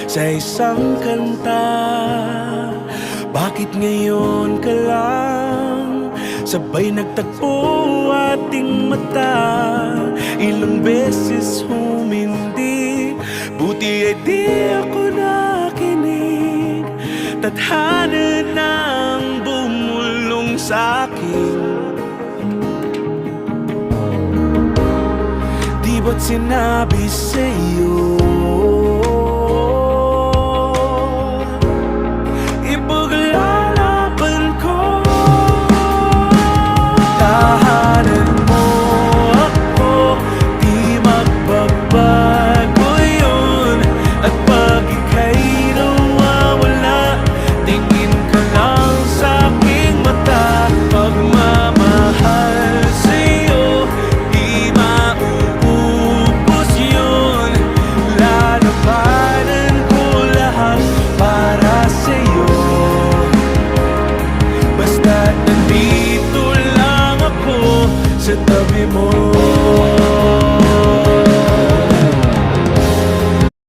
sa isang kanta. Bakit ngayon ka lang sabay nagtagpo ating mata? Ilang beses humindi, buti ay di ako nakinig. Tadhana nang bumulong sa'kin. Di ba't sinabi sa'yo